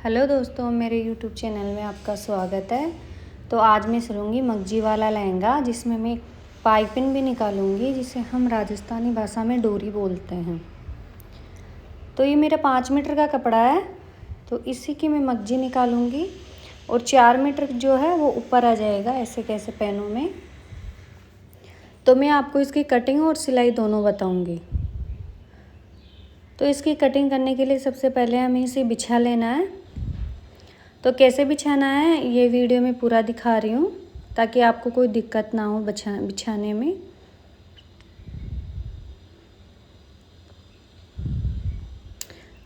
Hello दोस्तों, मेरे YouTube channel में आपका स्वागत है। तो आज मैं सिलूँगी मगजी वाला लहंगा, जिसमें मैं पाइपिंग भी निकालूंगी, जिसे हम राजस्थानी भाषा में डोरी बोलते हैं। तो ये मेरा 5 मीटर का कपड़ा है, तो इसी की मैं मगजी निकालूंगी और 4 मीटर जो है वो ऊपर आ जाएगा ऐसे कैसे पैनों में। तो मैं आपको इसकी कटिंग और सिलाई दोनों बताऊँगी। तो इसकी कटिंग करने के लिए सबसे पहले हमें इसे बिछा लेना है। तो कैसे बिछाना है ये वीडियो में पूरा दिखा रही हूँ, ताकि आपको कोई दिक्कत ना हो बिछाने में।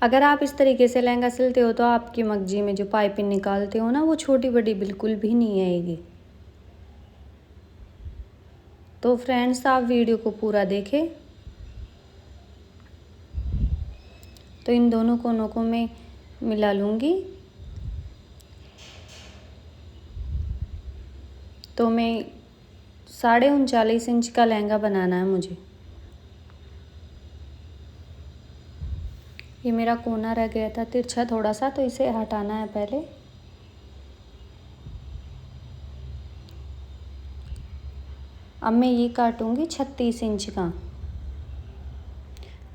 अगर आप इस तरीके से लहंगा सिलते हो तो आपकी मगजी में जो पाइपिंग निकालते हो ना, वो छोटी बड़ी बिल्कुल भी नहीं आएगी। तो फ्रेंड्स, आप वीडियो को पूरा देखें। तो इन दोनों कोनों को मैं मिला लूँगी। तो मैं 39.5 इंच का लहंगा बनाना है मुझे। ये मेरा कोना रह गया था तिरछा थोड़ा सा, तो इसे हटाना है पहले। अब मैं ये काटूंगी 36 इंच का,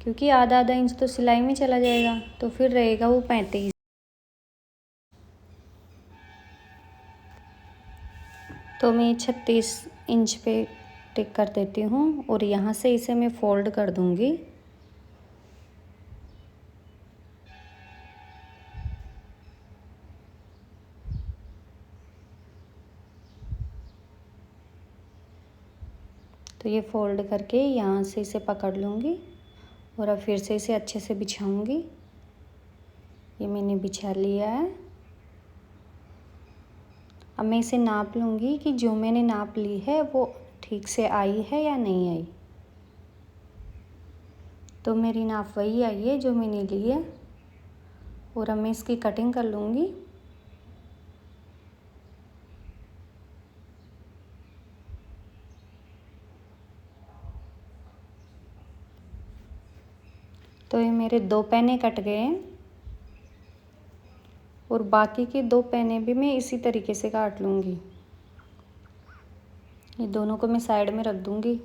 क्योंकि आधा आधा इंच तो सिलाई में चला जाएगा, तो फिर रहेगा वो 35। तो मैं 36 इंच पे टिक कर देती हूँ और यहाँ से इसे मैं फोल्ड कर दूँगी। तो ये फोल्ड करके यहाँ से इसे पकड़ लूँगी और अब फिर से इसे अच्छे से बिछाऊँगी। ये मैंने बिछा लिया है। अब मैं इसे नाप लूँगी कि जो मैंने नाप ली है वो ठीक से आई है या नहीं आई। तो मेरी नाप वही आई है जो मैंने ली है, और अब मैं इसकी कटिंग कर लूँगी। तो ये मेरे 2 पैने कट गए हैं और बाकी के 2 पैने भी मैं इसी तरीके से काट लूँगी। ये दोनों को मैं साइड में रख दूँगी।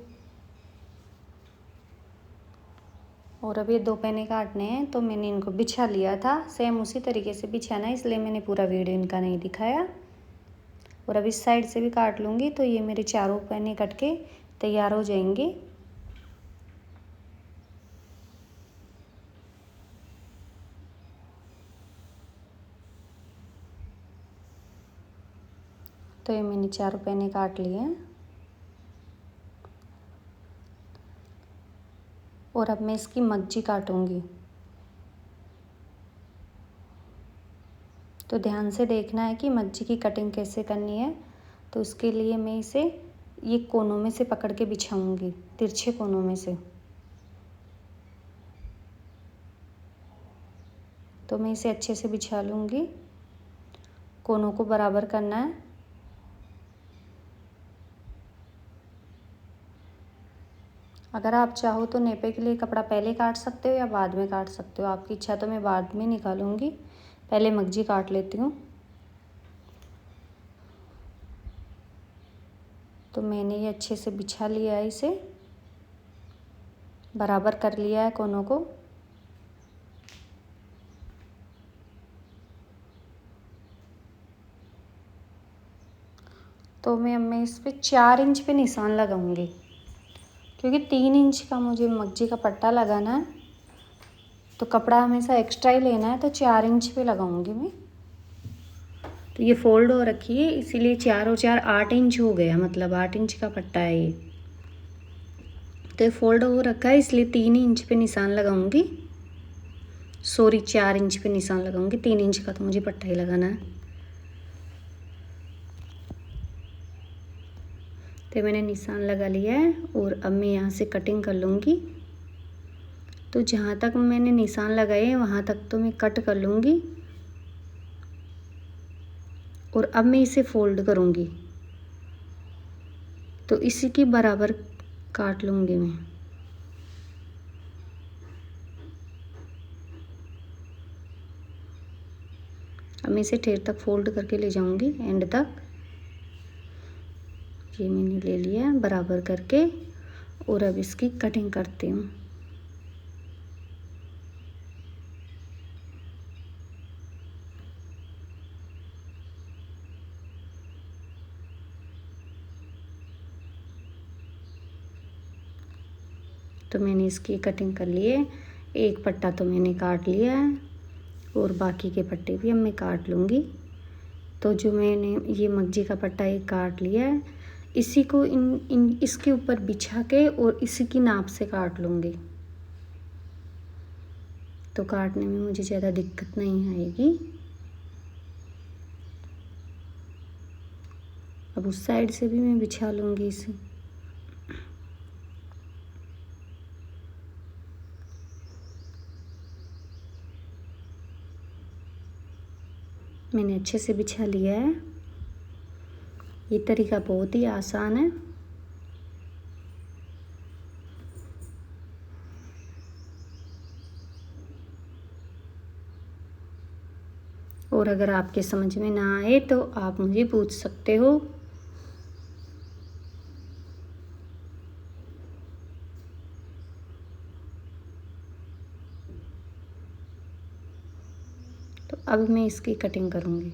और अब ये 2 पैने काटने हैं, तो मैंने इनको बिछा लिया था। सेम उसी तरीके से बिछाना है, इसलिए मैंने पूरा वीडियो इनका नहीं दिखाया। और अब इस साइड से भी काट लूँगी। तो ये मेरे चारों पैने कट के तैयार हो जाएंगे। तो ये मैंने चारों पैने काट लिए हैं और अब मैं इसकी मगजी काटूंगी। तो ध्यान से देखना है कि मगजी की कटिंग कैसे करनी है। तो उसके लिए मैं इसे ये कोनों में से पकड़ के बिछाऊंगी, तिरछे कोनों में से। तो मैं इसे अच्छे से बिछा लूँगी। कोनों को बराबर करना है। अगर आप चाहो तो नेपे के लिए कपड़ा पहले काट सकते हो या बाद में काट सकते हो, आपकी इच्छा। तो मैं बाद में निकालूंगी, पहले मगजी काट लेती हूँ। तो मैंने ये अच्छे से बिछा लिया है, इसे बराबर कर लिया है कोनों को। तो मैं इस पे 4 इंच पे निशान लगाऊंगी, क्योंकि 3 इंच का मुझे मगजी का पट्टा लगाना है। तो कपड़ा हमेशा एक्स्ट्रा ही लेना है, तो 4 इंच पे लगाऊंगी मैं। तो ये फोल्ड हो रखी है, इसीलिए 4 और 4 8 इंच हो गया, मतलब 8 इंच का पट्टा है ये। तो ये फोल्ड हो रखा है, इसलिए 3 इंच पे निशान लगाऊंगी। सॉरी, 4 इंच पे निशान लगाऊंगी, 3 इंच का तो मुझे पट्टा ही लगाना है। तो मैंने निशान लगा लिया है और अब मैं यहाँ से कटिंग कर लूँगी। तो जहाँ तक मैंने निशान लगाए हैं वहाँ तक तो मैं कट कर लूँगी और अब मैं इसे फोल्ड करूँगी। तो इसी की बराबर काट लूँगी मैं। अब मैं इसे ठेर तक फोल्ड करके ले जाऊंगी एंड तक। ये मैंने ले लिया बराबर करके और अब इसकी कटिंग करती हूँ। तो मैंने इसकी कटिंग कर ली है। एक पट्टा तो मैंने काट लिया है और बाकी के पट्टे भी अब मैं काट लूँगी। तो जो मैंने ये मगजी का पट्टा एक काट लिया है, इसी को इसके ऊपर बिछा के और इसी की नाप से काट लूँगी। तो काटने में मुझे ज़्यादा दिक्कत नहीं आएगी। अब उस साइड से भी मैं बिछा लूँगी इसे। मैंने अच्छे से बिछा लिया है। ये तरीका बहुत ही आसान है। और अगर आपके समझ में ना आए तो आप मुझे पूछ सकते हो। तो अब मैं इसकी कटिंग करूँगी।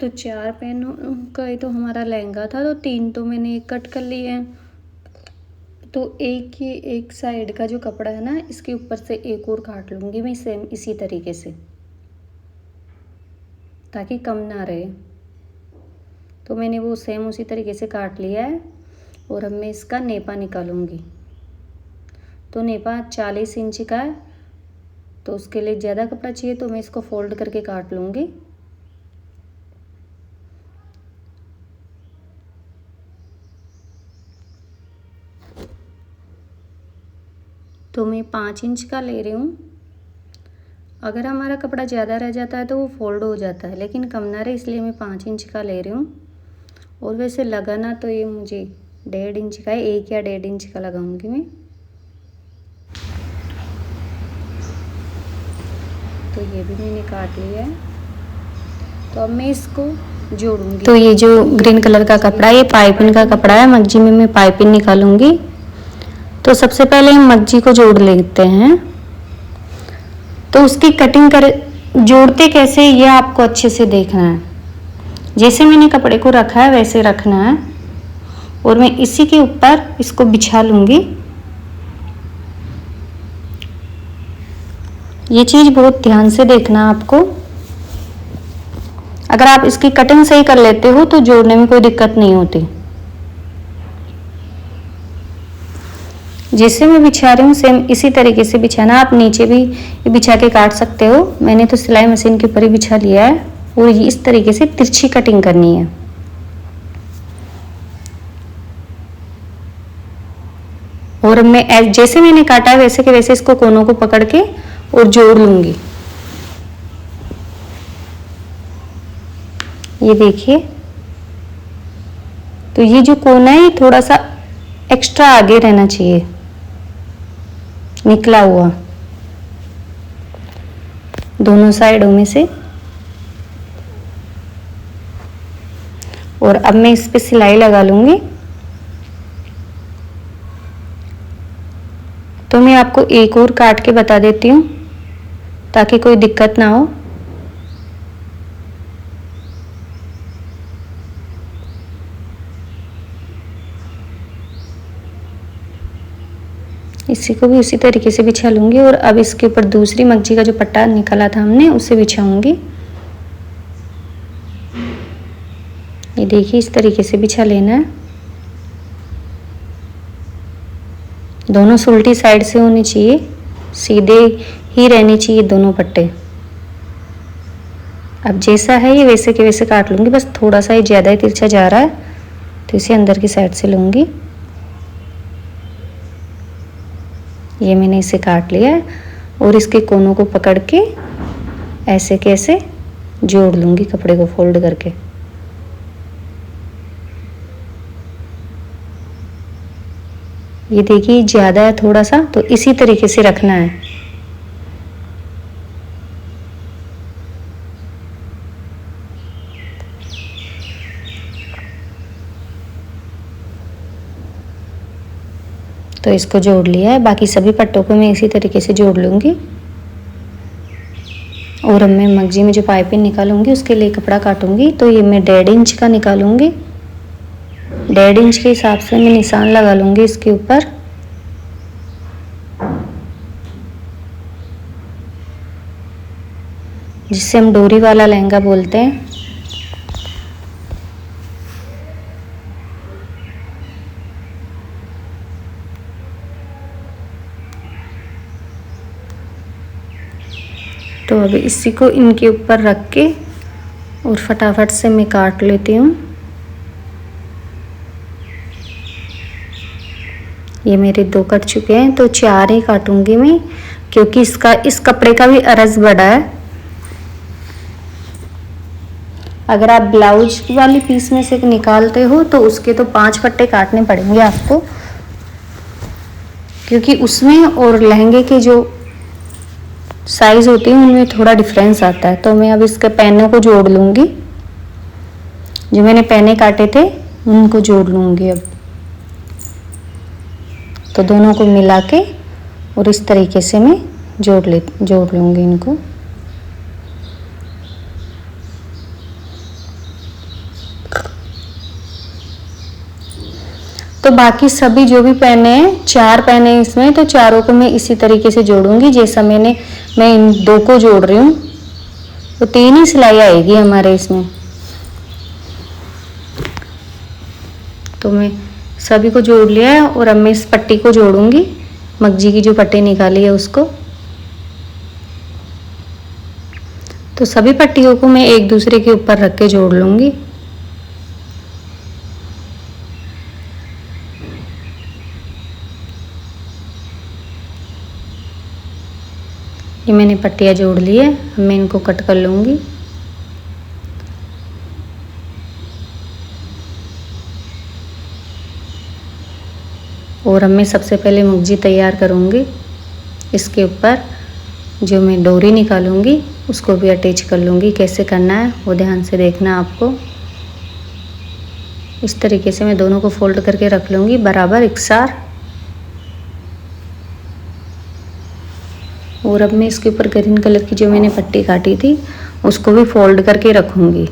तो 4 पहनों का ही तो हमारा लहंगा था, तो 3 तो मैंने कट कर लिए हैं। तो एक साइड का जो कपड़ा है ना, इसके ऊपर से एक और काट लूँगी मैं सेम इसी तरीके से, ताकि कम ना रहे। तो मैंने वो सेम उसी तरीके से काट लिया है और अब मैं इसका नेपा निकालूंगी। तो नेपा 40 इंच का है, तो उसके लिए ज़्यादा कपड़ा चाहिए, तो मैं इसको फोल्ड करके काट लूँगी। तो मैं 5 इंच का ले रही हूँ। अगर हमारा कपड़ा ज़्यादा रह जाता है तो वो फोल्ड हो जाता है, लेकिन कम ना रहे इसलिए मैं 5 इंच का ले रही हूँ। और वैसे लगाना तो ये मुझे 1.5 इंच का है, 1 या 1.5 इंच का लगाऊंगी मैं। तो ये भी मैंने काट लिया है। तो अब मैं इसको जोड़ूंगी। तो ये जो ग्रीन कलर का कपड़ा है, ये पाइपिंग का कपड़ा है। मगजी में मैं पाइपिंग निकालूंगी। तो सबसे पहले हम मगजी को जोड़ लेते हैं। तो उसकी कटिंग जोड़ते कैसे ये आपको अच्छे से देखना है। जैसे मैंने कपड़े को रखा है वैसे रखना है और मैं इसी के ऊपर इसको बिछा लूँगी। ये चीज़ बहुत ध्यान से देखना आपको। अगर आप इसकी कटिंग सही कर लेते हो तो जोड़ने में कोई दिक्कत नहीं होती। जैसे मैं बिछा रही हूँ सेम इसी तरीके से बिछाना। आप नीचे भी बिछा के काट सकते हो। मैंने तो सिलाई मशीन के ऊपर ही बिछा लिया है और ये इस तरीके से तिरछी कटिंग करनी है। और मैं जैसे मैंने काटा है वैसे के वैसे इसको कोनों को पकड़ के और जोड़ लूंगी। ये देखिए, तो ये जो कोना है ये थोड़ा सा एक्स्ट्रा आगे रहना चाहिए, निकला हुआ दोनों साइडों में से। और अब मैं इस पे सिलाई लगा लूंगी। तो मैं आपको एक और काट के बता देती हूँ ताकि कोई दिक्कत ना हो। इसी को भी उसी तरीके से बिछा लूँगी और अब इसके ऊपर दूसरी मगजी का जो पट्टा निकाला था हमने उसे बिछाऊंगी। ये देखिए इस तरीके से बिछा लेना है। दोनों उल्टी साइड से होनी चाहिए, सीधे ही रहनी चाहिए दोनों पट्टे। अब जैसा है ये वैसे के वैसे काट लूँगी। बस थोड़ा सा ये ज़्यादा ही तिरछा जा रहा है तो इसे अंदर की साइड से लूँगी। ये मैंने इसे काट लिया है और इसके कोनों को पकड़ के ऐसे कैसे जोड़ लूँगी कपड़े को फोल्ड करके। ये देखिए ज़्यादा है थोड़ा सा, तो इसी तरीके से रखना है। तो इसको जोड़ लिया है, बाकी सभी पट्टों को मैं इसी तरीके से जोड़ लूँगी। और अब मैं मगजी में जो पाइपिंग निकालूंगी उसके लिए कपड़ा काटूंगी। तो ये मैं 1.5 इंच का निकालूंगी। 1.5 इंच के हिसाब से मैं निशान लगा लूँगी इसके ऊपर। जिससे हम डोरी वाला लहंगा बोलते हैं। तो अब इसी को इनके ऊपर रख के और फटाफट से मैं काट लेती हूँ। ये मेरे 2 कट चुके हैं, तो 4 ही काटूंगी मैं, क्योंकि इस कपड़े का भी अरज बड़ा है। अगर आप ब्लाउज वाली पीस में से निकालते हो तो उसके तो 5 पट्टे काटने पड़ेंगे आपको, क्योंकि उसमें और लहंगे के जो साइज होती है उनमें थोड़ा डिफरेंस आता है। तो मैं अब इसके पैनों को जोड़ लूँगी, जो मैंने पैने काटे थे उनको जोड़ लूँगी अब। तो दोनों को मिला के और इस तरीके से मैं जोड़ लूँगी इनको। तो बाकी सभी जो भी पैने हैं, 4 पैने हैं इसमें, तो चारों को मैं इसी तरीके से जोड़ूंगी जैसा मैं इन 2 को जोड़ रही हूँ। तो 3 ही सिलाई आएगी हमारे इसमें। तो मैं सभी को जोड़ लिया है और अब मैं इस पट्टी को जोड़ूंगी, मगजी की जो पट्टी निकाली है उसको। तो सभी पट्टियों को मैं एक दूसरे के ऊपर रख के जोड़ लूँगी। ये मैंने पट्टियाँ जोड़ ली है, अब मैं इनको कट कर लूँगी। और अब मैं सबसे पहले मुगजी तैयार करूँगी। इसके ऊपर जो मैं डोरी निकालूँगी उसको भी अटैच कर लूँगी। कैसे करना है वो ध्यान से देखना आपको। इस तरीके से मैं दोनों को फोल्ड करके रख लूँगी बराबर एकसार। और अब मैं इसके ऊपर ग्रीन कलर की जो मैंने पट्टी काटी थी उसको भी फोल्ड करके रखूँगी।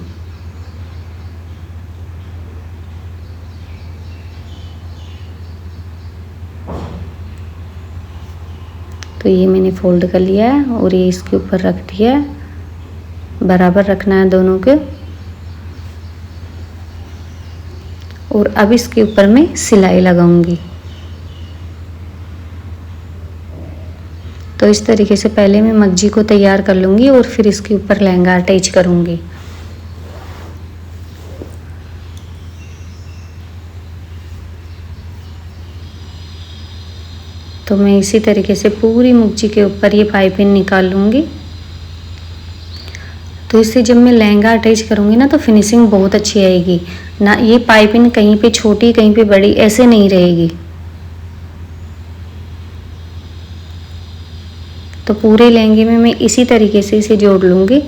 तो ये मैंने फोल्ड कर लिया है और ये इसके ऊपर रख दिया है। बराबर रखना है दोनों के। और अब इसके ऊपर मैं सिलाई लगाऊंगी। तो इस तरीके से पहले मैं मगजी को तैयार कर लूँगी और फिर इसके ऊपर लहंगा अटैच करूँगी। तो मैं इसी तरीके से पूरी मुगजी के ऊपर ये पाइपिंग निकाल लूँगी। तो इससे जब मैं लहंगा अटैच करूँगी ना तो फिनिशिंग बहुत अच्छी आएगी ना। ये पाइपिंग कहीं पे छोटी कहीं पे बड़ी ऐसे नहीं रहेगी। तो पूरे लहंगे में मैं इसी तरीके से इसे जोड़ लूँगी।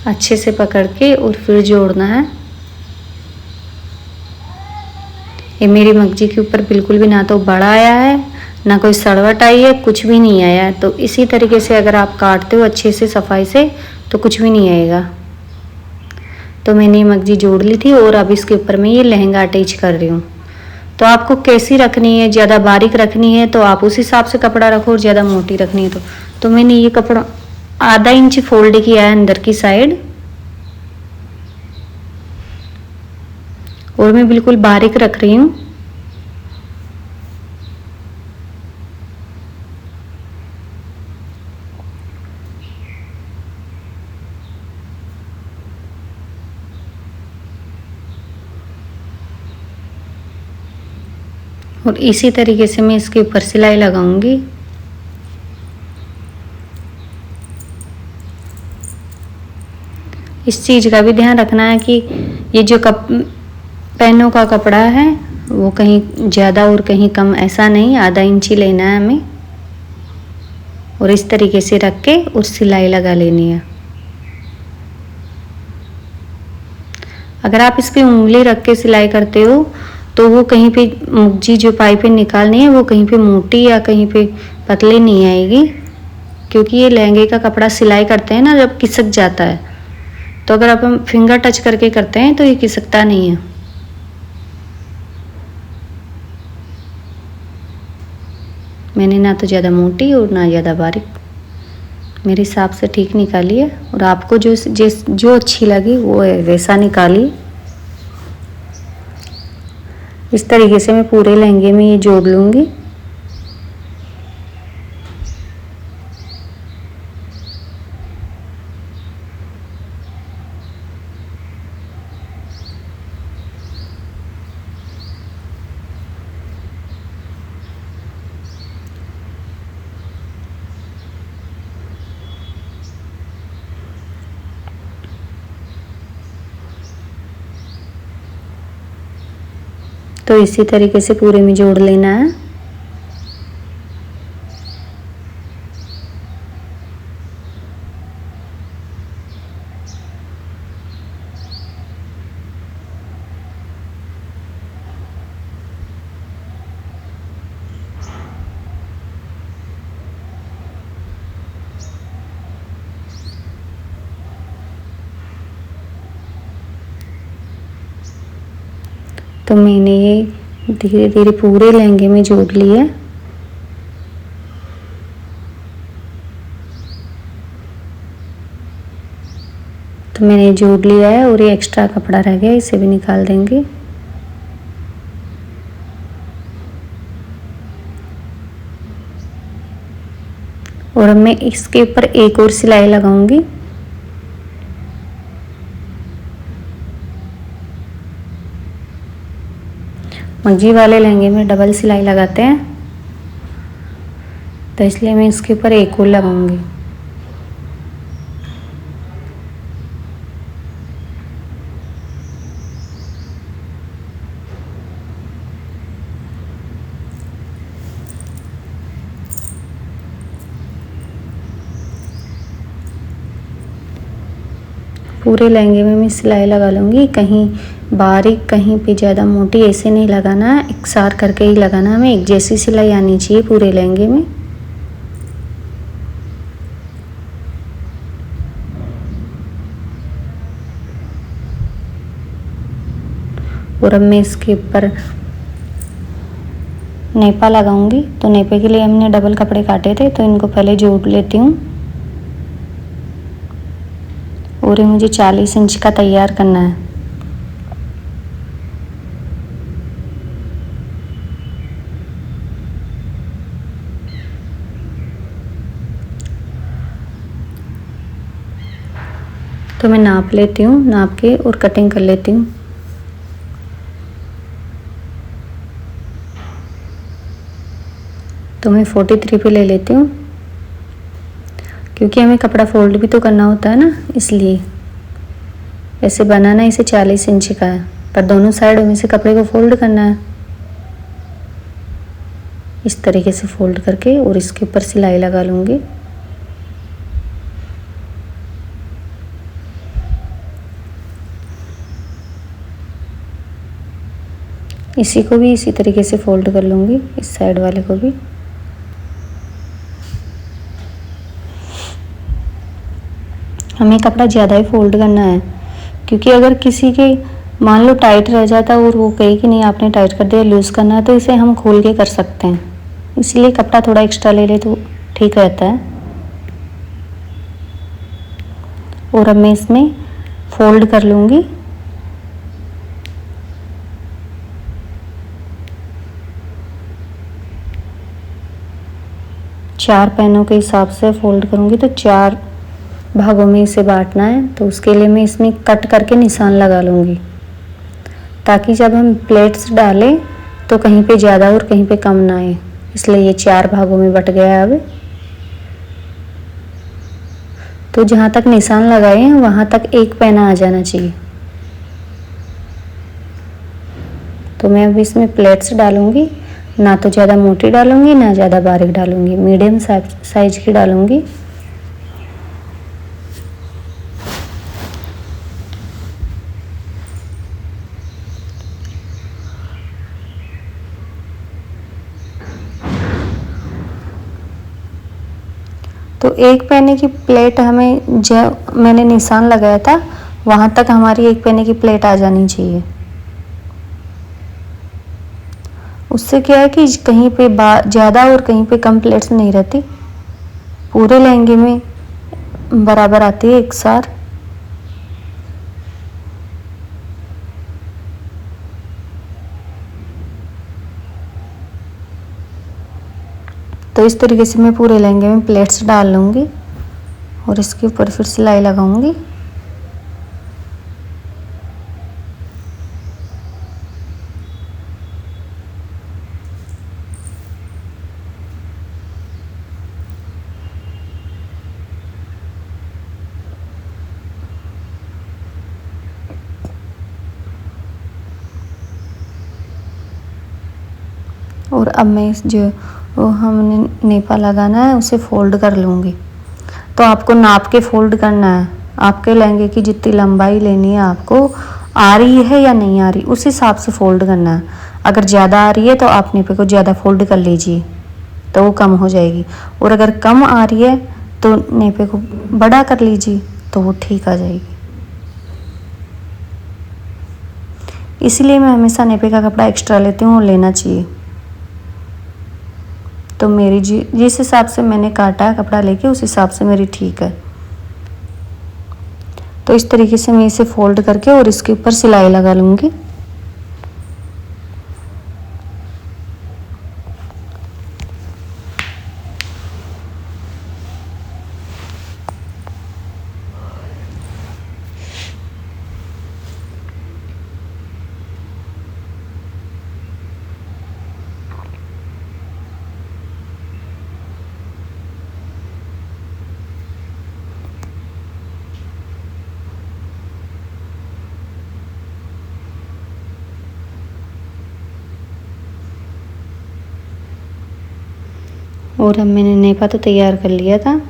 अच्छे से पकड़ के और फिर जोड़ना है। ये मेरी मगजी के ऊपर बिल्कुल भी ना तो बड़ा आया है ना कोई सड़वट आई है, कुछ भी नहीं आया है। तो इसी तरीके से अगर आप काटते हो अच्छे से सफाई से तो कुछ भी नहीं आएगा। तो मैंने ये मगजी जोड़ ली थी और अब इसके ऊपर मैं ये लहंगा अटैच कर रही हूँ। तो आपको कैसी रखनी है, ज़्यादा बारीक रखनी है तो आप उस हिसाब से कपड़ा रखो, और ज़्यादा मोटी रखनी है तो मैंने ये कपड़ा आधा इंच फोल्ड किया है अंदर की साइड। और मैं बिल्कुल बारीक रख रही हूँ। और इसी तरीके से मैं इसके ऊपर सिलाई लगाऊंगी। इस चीज़ का भी ध्यान रखना है कि ये जो पैनों का कपड़ा है वो कहीं ज़्यादा और कहीं कम ऐसा नहीं, आधा इंच ही लेना है हमें और इस तरीके से रख के और सिलाई लगा लेनी है। अगर आप इस पे उंगली रख के सिलाई करते हो तो वो कहीं पे मुगजी जो पाइपिंग निकालनी है वो कहीं पे मोटी या कहीं पे पतली नहीं आएगी, क्योंकि ये लहंगे का कपड़ा सिलाई करते हैं ना जब खिसक जाता है, तो अगर आप हम फिंगर टच करके करते हैं तो ये खिसकता नहीं है। मैंने ना तो ज़्यादा मोटी और ना ज़्यादा बारीक, मेरे हिसाब से ठीक निकाली है और आपको जो अच्छी लगी वो वैसा निकालिए। इस तरीके से मैं पूरे लहंगे में ये जोड़ लूँगी। तो इसी तरीके से पूरे में जोड़ लेना है। तो मैंने ये धीरे धीरे पूरे लहंगे में जोड़ लिया। तो मैंने जोड़ लिया है और ये एक्स्ट्रा कपड़ा रह गया, इसे भी निकाल देंगे। और अब मैं इसके ऊपर एक और सिलाई लगाऊंगी। मग्जी वाले लहंगे में डबल सिलाई लगाते हैं, तो इसलिए मैं इसके ऊपर एक और लगाऊंगी। पूरे लहंगे में मैं सिलाई लगा लूँगी, कहीं बारीक कहीं पे ज़्यादा मोटी ऐसे नहीं लगाना है, एकसार करके ही लगाना है। हमें एक जैसी सिलाई आनी चाहिए पूरे लहंगे में। और अब मैं इसके ऊपर नेपा लगाऊंगी। तो नेपे के लिए हमने डबल कपड़े काटे थे, तो इनको पहले जोड़ लेती हूँ। और ये मुझे 40 इंच का तैयार करना है। तो मैं नाप लेती हूँ, नाप के और कटिंग कर लेती हूँ। तो मैं 43 पे ले लेती हूँ, क्योंकि हमें कपड़ा फोल्ड भी तो करना होता है ना, इसलिए। ऐसे बनाना इसे 40 इंच का है, पर दोनों साइड में से कपड़े को फोल्ड करना है। इस तरीके से फोल्ड करके और इसके ऊपर सिलाई लगा लूँगी। इसी को भी इसी तरीके से फोल्ड कर लूँगी, इस साइड वाले को भी। हमें कपड़ा ज़्यादा ही फोल्ड करना है, क्योंकि अगर किसी के मान लो टाइट रह जाता और वो कहे कि नहीं आपने टाइट कर दिया, लूज़ करना है, तो इसे हम खोल के कर सकते हैं। इसलिए कपड़ा थोड़ा एक्स्ट्रा ले ले तो ठीक रहता है। और अब मैं इसमें फोल्ड कर लूँगी। चार पैनों के हिसाब से फोल्ड करूँगी, तो 4 भागों में इसे बांटना है। तो उसके लिए मैं इसमें कट करके निशान लगा लूँगी, ताकि जब हम प्लेट्स डालें तो कहीं पे ज़्यादा और कहीं पे कम ना आए, इसलिए ये 4 भागों में बट गया है। अब तो जहाँ तक निशान लगाए हैं वहाँ तक एक पैना आ जाना चाहिए। तो मैं अब इसमें प्लेट्स डालूँगी, ना तो ज़्यादा मोटी डालूँगी ना ज़्यादा बारीक डालूँगी, मीडियम साइज की डालूँगी। तो एक पैने की प्लेट हमें मैंने निशान लगाया था वहाँ तक हमारी एक पैने की प्लेट आ जानी चाहिए। उससे क्या है कि कहीं पे ज़्यादा और कहीं पे कम प्लेट्स नहीं रहती, पूरे लहंगे में बराबर आती है एक साथ। तो इस तरीके से मैं पूरे लहंगे में प्लेट्स डाल लूँगी और इसके ऊपर फिर सिलाई लगाऊंगी। और अब मैं इस जो हमने नेपा लगाना है उसे फोल्ड कर लूँगी। तो आपको नाप के फोल्ड करना है, आपके लहंगे की जितनी लंबाई लेनी है आपको, आ रही है या नहीं आ रही उस हिसाब से फोल्ड करना है। अगर ज़्यादा आ रही है तो आप नेपे को ज़्यादा फोल्ड कर लीजिए, तो वो कम हो जाएगी। और अगर कम आ रही है तो नेपे को बड़ा कर लीजिए, तो वो ठीक आ जाएगी। इसलिए मैं हमेशा नेपे का कपड़ा एक्स्ट्रा लेती हूँ, लेना चाहिए। तो मेरी जिस हिसाब से मैंने काटा है कपड़ा लेके उस हिसाब से मेरी ठीक है। तो इस तरीके से मैं इसे फोल्ड करके और इसके ऊपर सिलाई लगा लूँगी। और अब मैंने नेपा तो तैयार कर लिया था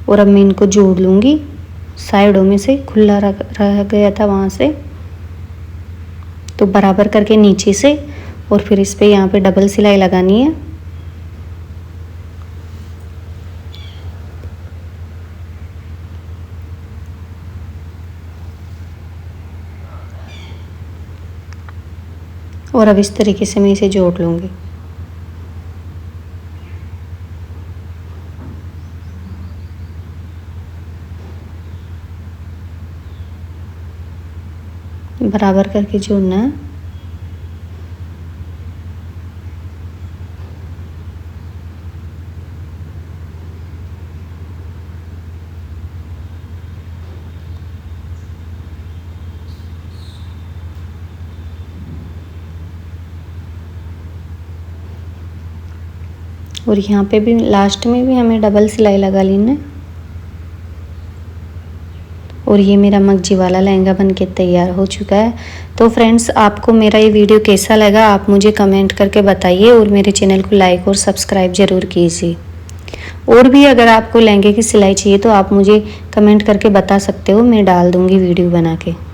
और अब मैं इनको जोड़ लूँगी। साइडों में से खुला रह गया था वहाँ से, तो बराबर करके नीचे से, और फिर इस पे यहाँ पे डबल सिलाई लगानी है। और अब इस तरीके से मैं इसे जोड़ लूँगी। बराबर करके जोड़ना है। और यहाँ पे भी लास्ट में भी हमें डबल सिलाई लगा लेना है। और ये मेरा मगजी वाला लहंगा बनके तैयार हो चुका है। तो फ्रेंड्स, आपको मेरा ये वीडियो कैसा लगा आप मुझे कमेंट करके बताइए और मेरे चैनल को लाइक और सब्सक्राइब ज़रूर कीजिए। और भी अगर आपको लहंगे की सिलाई चाहिए तो आप मुझे कमेंट करके बता सकते हो, मैं डाल दूँगी वीडियो बना के।